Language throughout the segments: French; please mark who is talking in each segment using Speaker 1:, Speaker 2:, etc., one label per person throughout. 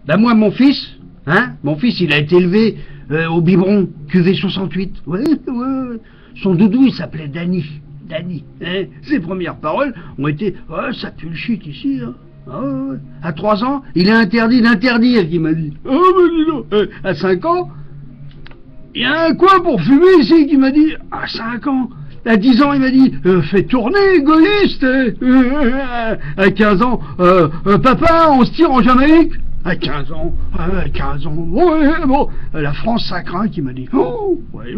Speaker 1: Ben moi, mon fils, il a été élevé au biberon, QV 68. Ouais. Son doudou, il s'appelait Danny. Danny. Hein. Ses premières paroles ont été « Oh, ça pue le shit ici, hein. » Ouais. À 3 ans, il est interdit d'interdire, il m'a dit. Oh, mais dis donc. À 5 ans, il y a un coin pour fumer ici, qui m'a dit. À 5 ans. À 10 ans, il m'a dit, fais tourner, égoïste. À 15 ans, papa, on se tire en Jamaïque. À 15 ans, bon, la France, ça craint, qui m'a dit, oh, ouais,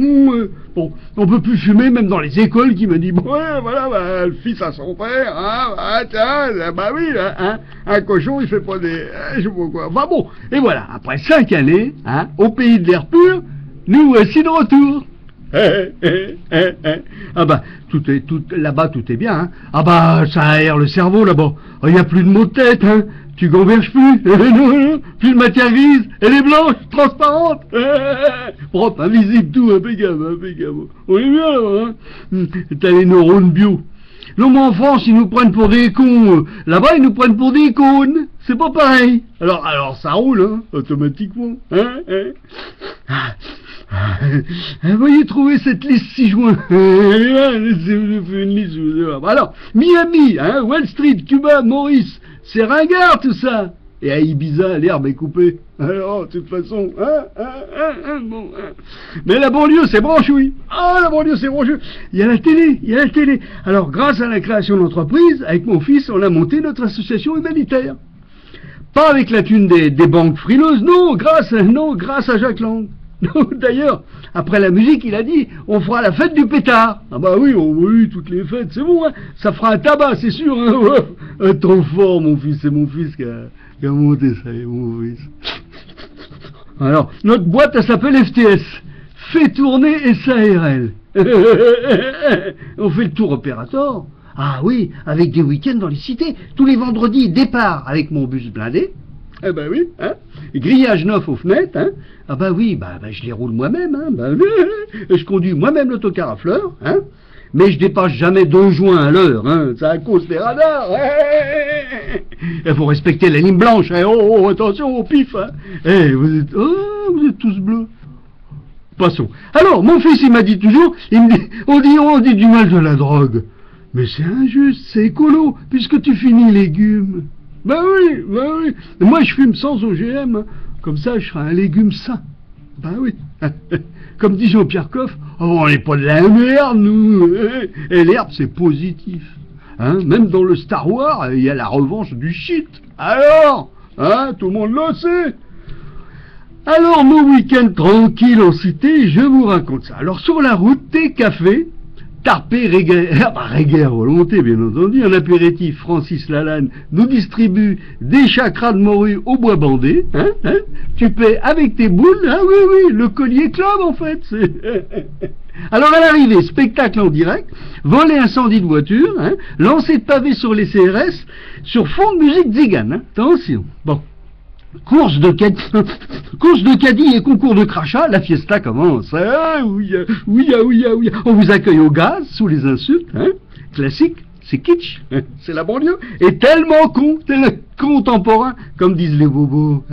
Speaker 1: bon, on peut plus fumer, même dans les écoles, qui m'a dit, bon, ouais, voilà, bah, le fils à son père, hein, tiens, bah oui, hein, un cochon, il fait pas des, je sais pas quoi, bah bon, et voilà, après 5 années, hein, au pays de l'air pur, nous voici de retour. Ah bah, là-bas, tout est bien, hein. Ah bah, ça aère le cerveau, là-bas. Il n'y a plus de maux de tête, hein. Tu gamberges plus. Plus de matière grise. Elle est blanche, transparente. Propre, invisible, tout, impeccable. On est bien, là, hein. T'as les neurones bio. Non, mais en France, ils nous prennent pour des cons. Là-bas, ils nous prennent pour des cônes. C'est pas pareil. Alors ça roule, hein, automatiquement. Veuillez trouver cette liste 6 juin. Alors, Miami, hein, Wall Street, Cuba, Maurice, c'est ringard tout ça. Et à Ibiza, l'herbe est coupée. Alors, de toute façon, bon, mais la banlieue, c'est branchouille. Ah, la banlieue, c'est branchouille. Il y a la télé. Alors, grâce à la création d'entreprise, avec mon fils, on a monté notre association humanitaire. Pas avec la thune des banques frileuses, non, grâce à Jacques Lang. D'ailleurs, après la musique, il a dit, on fera la fête du pétard. Ah bah oui, oui, toutes les fêtes, c'est bon, hein. Ça fera un tabac, c'est sûr, hein. Trop fort, mon fils, c'est mon fils qui a monté ça, mon fils. Alors, notre boîte, elle s'appelle FTS, fait tourner SARL. On fait le tour opérateur. Ah oui, avec des week-ends dans les cités, tous les vendredis, départ avec mon bus blindé. Ah bah oui, hein. Grillage neuf aux fenêtres, hein. Ah bah oui, bah je les roule moi-même, hein. Je conduis moi-même l'autocar à fleurs, hein. Mais je dépasse jamais 2 joints à l'heure, hein. C'est à cause des radars. Il faut respecter la ligne blanche, hein. Oh, attention au pif, hein. Vous êtes tous bleus. Passons. Alors, mon fils, il m'a dit toujours, on dit du mal de la drogue. Mais c'est injuste, c'est écolo, puisque tu finis légumes. Ben oui. Moi, je fume sans OGM. Hein. Comme ça, je serai un légume sain. Ben oui. Comme dit Jean-Pierre Coff, oh, on n'est pas de la merde, nous. Et l'herbe, c'est positif. Hein. Même dans le Star Wars, il y a la revanche du shit. Alors, hein, tout le monde le sait. Alors, nos week-ends tranquilles en cité, je vous raconte ça. Alors, sur la route, thé, café, tarpé, reggae à volonté, bien entendu. Un apéritif, Francis Lalanne nous distribue des chakras de morue au bois bandé. Hein. Tu paies avec tes boules. Ah oui, le collier club, en fait. Alors, à l'arrivée, spectacle en direct, volet incendie de voiture, hein, lancer de pavés sur les CRS, sur fond de musique zigane. Hein. Attention. Bon. Course de caddie et concours de crachat, la fiesta commence. Ah, oui. On vous accueille au gaz, sous les insultes, hein. Classique, c'est kitsch, hein. C'est la banlieue. Et tellement contemporain, comme disent les bobos.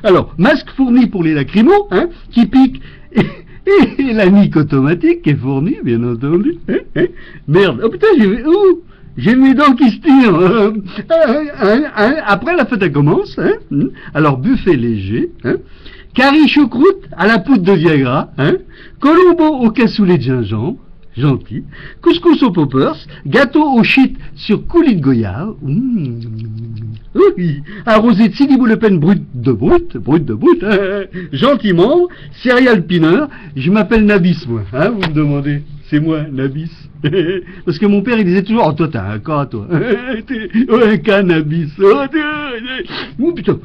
Speaker 1: Alors, masque fourni pour les lacrymos, hein, qui piquent, et la nique automatique qui est fournie, bien entendu. Merde, oh putain, j'ai mes dents qui se tirent. Après, la fête, elle commence. Hein. Alors, buffet léger. Hein. Curry choucroute à la poudre de Viagra. Hein. Colombo au cassoulet de gingembre. Gentil. Couscous aux poppers. Gâteau au shit sur coulis de goyave. Oui. Arrosé de ciboulépène brut de brut. Hein. Gentiment. Céréales pineur. Je m'appelle Nabis, moi. Hein, vous me demandez. C'est moi, Nabis. Parce que mon père, il disait toujours, oh, toi, t'as un cas, toi. Un cannabis. Oh, putain.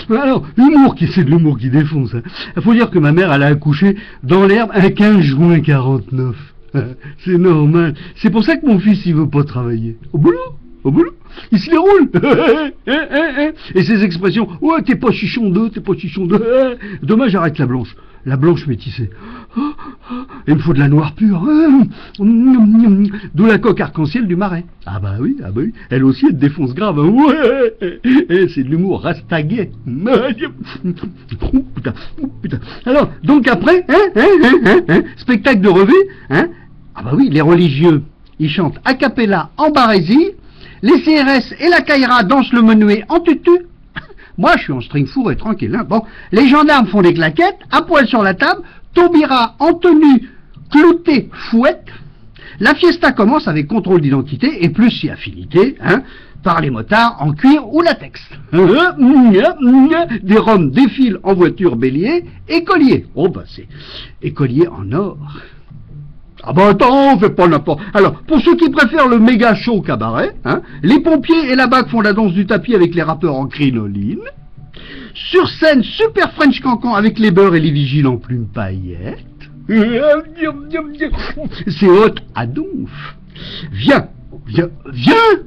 Speaker 1: Alors, c'est de l'humour qui défonce. Hein. Il faut dire que ma mère, elle a accouché dans l'herbe un 15 juin 49. C'est normal. C'est pour ça que mon fils, il veut pas travailler. Au boulot. il se les roule. Et ces expressions, ouais, t'es pas chichon d'eux, t'es pas chichon d'eux. Demain, j'arrête la blanche métissée. Il me faut de la noire pure. D'où la coque arc-en-ciel du marais. Ah bah oui. Elle aussi, elle défonce grave. Ouais. C'est de l'humour rastaguet. Putain. Alors, donc après, spectacle de revue, ah bah oui, les religieux, ils chantent a cappella en barésie, les CRS et la Kaira dansent le menuet en tutu. Moi, je suis en string fourré, tranquille. Bon, les gendarmes font des claquettes, à poil sur la table, Taubira en tenue, clouté, fouette. La fiesta commence avec contrôle d'identité et plus si affinité, par les motards en cuir ou latex. Des roms défilent en voiture bélier, écolier. Oh bah c'est écolier en or. Ah bah attends, on fait pas n'importe. Alors, pour ceux qui préfèrent le méga show cabaret, les pompiers et la BAC font la danse du tapis avec les rappeurs en crinoline. Sur scène, super French cancan avec les beurs et les vigiles en plumes paillettes. C'est hot à donf. Viens,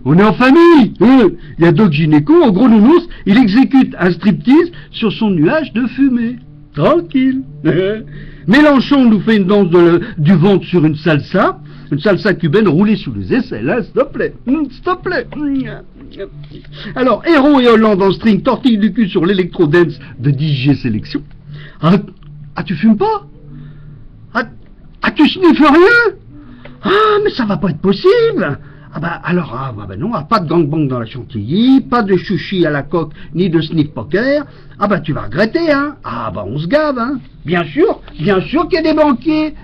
Speaker 1: on est en famille. Il y a Doc Gynéco, en gros nounours, il exécute un striptease sur son nuage de fumée. Tranquille. Mélenchon nous fait une danse du ventre sur une salsa cubaine roulée sous les aisselles, s'il te plaît. Alors, Hérault et Hollande en string, tortille du cul sur l'électro-dance de DJ Sélection. Ah, tu fumes pas? Ah, tu sniffes rien? Ah, mais ça va pas être possible. Ah bah non, pas de gangbang dans la Chantilly, pas de chouchi à la coque, ni de sniff poker. Ah bah tu vas regretter, Ah bah on se gave, Bien sûr qu'il y a des banquiers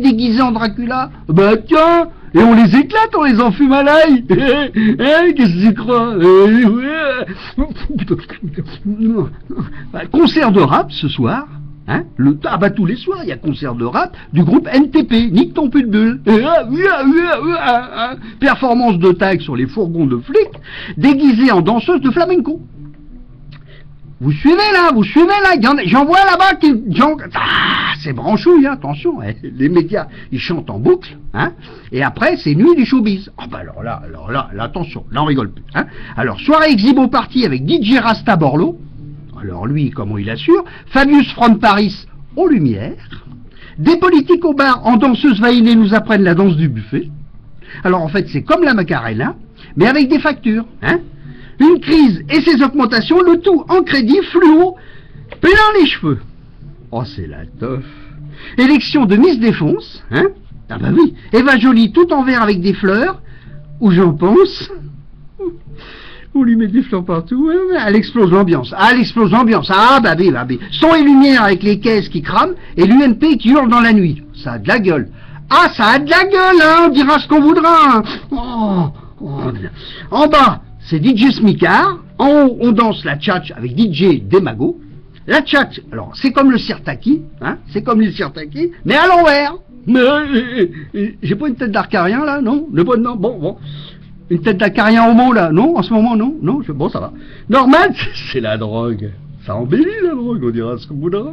Speaker 1: déguisés en Dracula. Bah tiens, et on les éclate, on les enfume à l'ail. Qu'est-ce que tu crois? Concert de rap ce soir. Tous les soirs, il y a concert de rap du groupe NTP, Nique ton pitbull. Performance de tag sur les fourgons de flics, déguisés en danseuses de flamenco. Vous suivez là, j'en vois là-bas qui... c'est branchouille, attention, les médias, ils chantent en boucle, et après, c'est nuit du showbiz. Ah bah alors là, attention, là on rigole plus, Alors, soirée exhibo party avec DJ Rasta Borlo. Alors lui, comment il assure? Fabius from Paris aux lumières. Des politiques au bar en danseuse vainée nous apprennent la danse du buffet. Alors en fait, c'est comme la Macarena, mais avec des factures. Une crise et ses augmentations, le tout en crédit fluo, plein les cheveux. Oh, c'est la teuf. Élection de Miss Défonce. Ah bah oui, Eva Jolie tout en vert avec des fleurs. Où j'en pense. On lui met des fleurs partout, elle explose l'ambiance. Ah bah oui. Son et lumière avec les caisses qui crament et l'UMP qui hurle dans la nuit. Ça a de la gueule. Ah, ça a de la gueule, on dira ce qu'on voudra. En bas, c'est DJ Smicard. En haut, on danse la tchatch avec DJ Demago. La tchatch, alors, c'est comme le sirtaki, mais à l'envers. Mais j'ai pas une tête d'arcarien, là, non? Non, bon. Une tête d'acarien homo, là, non? En ce moment, non? Bon, ça va. Normal, c'est la drogue. Ça embellit, la drogue, on dira ce qu'on voudra.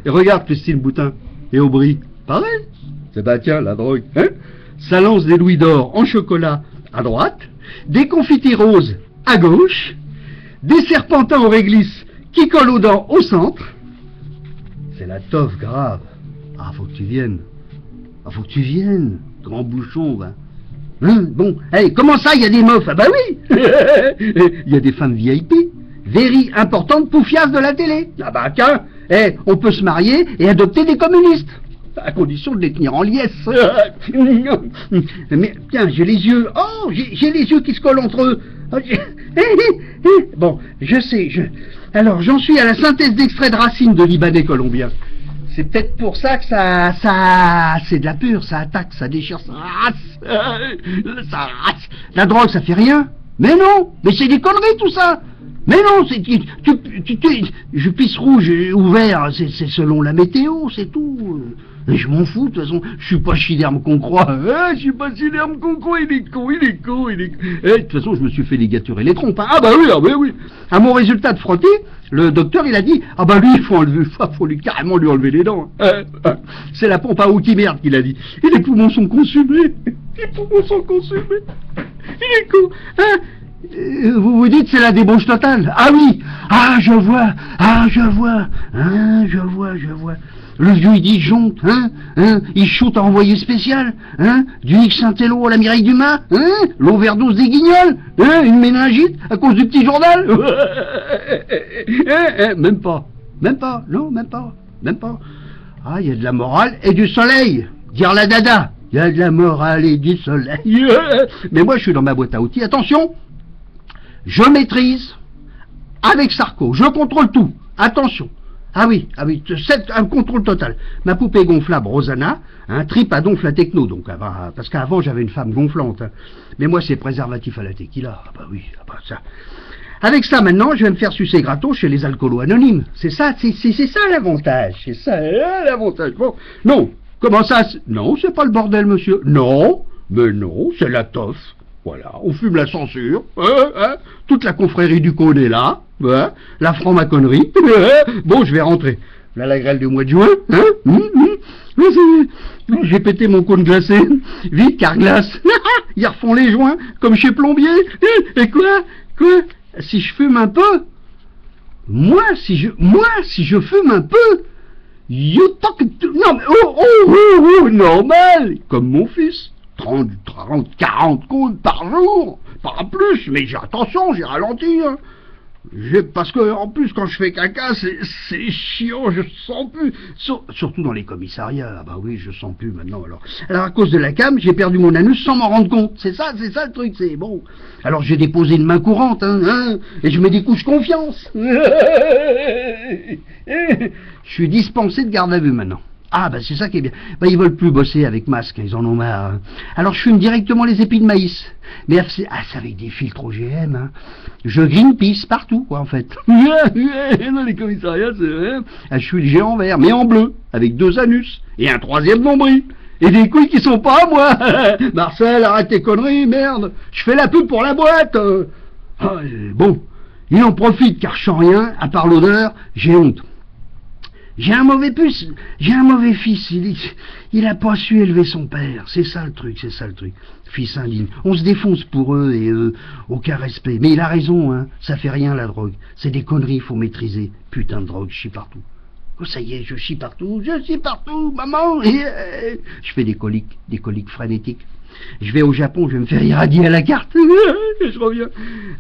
Speaker 1: Et regarde, Christine Boutin et Aubry, pareil. C'est bah tiens, la drogue, Ça lance des louis d'or en chocolat à droite, des confitis roses à gauche, des serpentins au réglisse qui collent aux dents au centre. C'est la toffe grave. Ah, faut que tu viennes. Grand bouchon, va. Bon, comment ça, il y a des meufs? Ah bah oui. Il y a des femmes VIP, very importantes poufiasses de la télé. Ah bah tiens, on peut se marier et adopter des communistes, à condition de les tenir en liesse. Mais tiens, j'ai les yeux qui se collent entre eux. Bon, je sais, alors j'en suis à la synthèse d'extrait de racines de Libanais colombiens. C'est peut-être pour ça que ça, c'est de la pure, ça attaque, ça déchire, ça rase. La drogue, ça fait rien. Mais non, mais c'est des conneries tout ça. Mais non, je pisse rouge ou vert, c'est selon la météo, c'est tout. Et je m'en fous, de toute façon, je suis pas Chiderme qu'on croit. Je suis pas Chiderme qu'on croit, il est con. Et de toute façon, je me suis fait ligaturer les trompes. Hein. Ah bah oui. À mon résultat de frottis, le docteur, il a dit, ah bah lui, il faut carrément lui enlever les dents. C'est la pompe à eau qui merde qu'il a dit. Et les poumons sont consumés. Il est con. Hein. Vous vous dites c'est la débauche totale. Ah oui. Je vois. Le vieux il dit jonte, il shoot à envoyé spécial, du X Saint-Élo à la Mireille Dumas, l'overdose des Guignols, une méningite à cause du petit journal. Même pas. Ah, il y a de la morale et du soleil, dire la dada. Il y a de la morale et du soleil. Mais moi je suis dans ma boîte à outils, attention. Je maîtrise avec Sarko, je contrôle tout, attention. Ah oui, c'est un contrôle total. Ma poupée gonflable Rosanna, trip à donf la techno, donc parce qu'avant j'avais une femme gonflante. Mais moi c'est préservatif à la tequila, ça. Avec ça maintenant, je vais me faire sucer gratos chez les alcoolos anonymes. C'est ça l'avantage, Bon, non, comment ça? Non, c'est pas le bordel, monsieur. Non, mais non, c'est la toffe. Voilà, on fume la censure, toute la confrérie du cône est là, la franc-maconnerie, bon, je vais rentrer. Là, la grêle du mois de juin, j'ai pété mon cône glacé, vite, car glace, ils refont les joints, comme chez Plombier, et quoi, si je fume un peu, moi, si je fume un peu, you talk to... Non, mais normal, comme mon fils. 30, 40 cônes par jour, pas plus, mais attention, j'ai ralenti. Parce que, en plus, quand je fais caca, c'est chiant, je sens plus. Surtout dans les commissariats, bah oui, je sens plus maintenant. Alors à cause de la cam, j'ai perdu mon anus sans m'en rendre compte. C'est ça le truc, c'est bon. Alors j'ai déposé une main courante, et je mets des couches confiance. Je suis dispensé de garde à vue maintenant. Ah bah c'est ça qui est bien. Bah ils veulent plus bosser avec masque, ils en ont marre. Alors je fume directement les épis de maïs. Mais c'est avec des filtres OGM. Je Greenpeace partout quoi en fait. Dans les commissariats, je suis le géant vert, mais en bleu, avec 2 anus et un 3e nombril. Et des couilles qui sont pas à moi. Marcel, arrête tes conneries, merde. Je fais la pub pour la boîte. Bon, il en profite car je sens rien, à part l'odeur, j'ai honte. J'ai un mauvais fils, il a pas su élever son père, c'est ça le truc. Fils indigne. On se défonce pour eux et aucun respect. Mais il a raison, ça fait rien la drogue. C'est des conneries, faut maîtriser. Putain de drogue, je chie partout. Oh ça y est, je chie partout, maman. Je fais des coliques frénétiques. Je vais au Japon, je vais me faire irradier à la carte. Je reviens.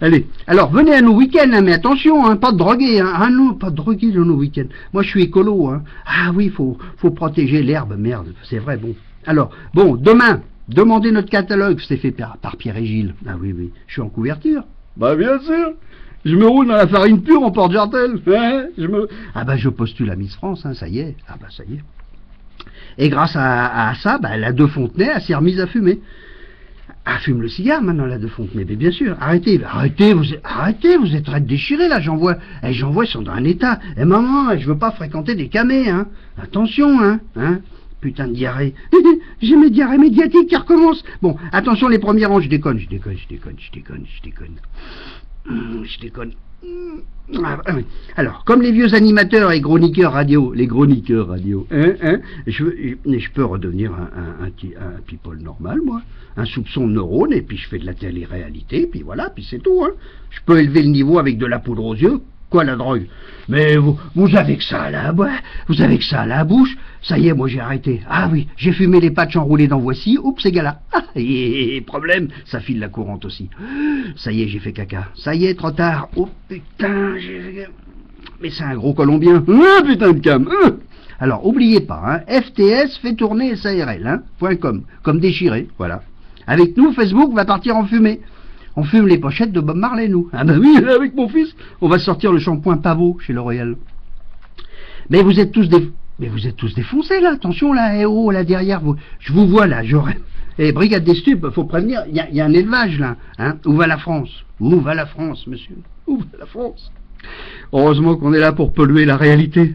Speaker 1: Allez, alors venez à nos week-ends, mais attention, pas de drogués. Ah non, pas de drogués dans nos week-ends. Moi je suis écolo. Ah oui, faut protéger l'herbe, merde, c'est vrai, bon. Alors, bon, demain, demandez notre catalogue, c'est fait par Pierre et Gilles. Ah oui, je suis en couverture. Bah bien sûr. Je me roule dans la farine pure en porte-jartel. Ah bah je postule à Miss France, ça y est. Ah bah ça y est. Et grâce à ça, la De Fontenay, elle s'est remise à fumer. Elle fume le cigare maintenant, la De Fontenay, mais bien sûr. Arrêtez, vous êtes très déchirés là, j'en vois, ils sont dans un état. Et maman, je veux pas fréquenter des camés, Attention, putain de diarrhée. J'ai mes diarrhées médiatiques qui recommencent. Bon, attention les premiers rangs, je déconne. Alors, comme les vieux animateurs et chroniqueurs radio, je peux redevenir un people normal, moi. Un soupçon de neurone, et puis je fais de la télé-réalité, puis voilà, puis c'est tout, Je peux élever le niveau avec de la poudre aux yeux. Quoi la drogue? Mais vous avez que ça à la bouche. Ça y est, moi j'ai arrêté. Ah oui, j'ai fumé les patchs enroulés dans Voici. Oups, c'est gala. Et problème, ça file la courante aussi. Ça y est, j'ai fait caca. Ça y est, trop tard. Oh putain, mais c'est un gros Colombien. Putain de cam. Alors, oubliez pas, FTS fait tourner SARL, .com, comme déchiré, voilà. Avec nous, Facebook va partir en fumée. On fume les pochettes de Bob Marley, nous. Ah ben oui, avec mon fils, on va sortir le shampoing Pavot chez L'Oréal. Mais vous êtes tous défoncés, là. Attention, là, là, derrière vous. Je vous vois, là, j'aurais... brigade des stupes, faut prévenir, il y a un élevage, là. Où va la France? Où va la France, monsieur? Où va la France? Heureusement qu'on est là pour polluer la réalité.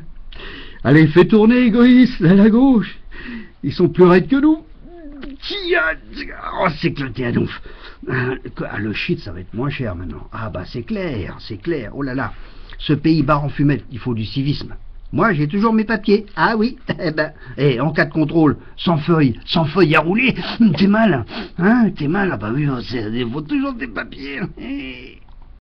Speaker 1: Allez, fais tourner, égoïste, à la gauche. Ils sont plus raides que nous. Oh, c'est éclaté à donf. Le shit, ça va être moins cher maintenant. Ah bah c'est clair, c'est clair. Oh là là, ce pays barre en fumette, il faut du civisme. Moi, j'ai toujours mes papiers. Ah oui, en cas de contrôle, sans feuille à rouler, t'es mal. Hein, t'es mal. Ah bah oui, il faut toujours des papiers.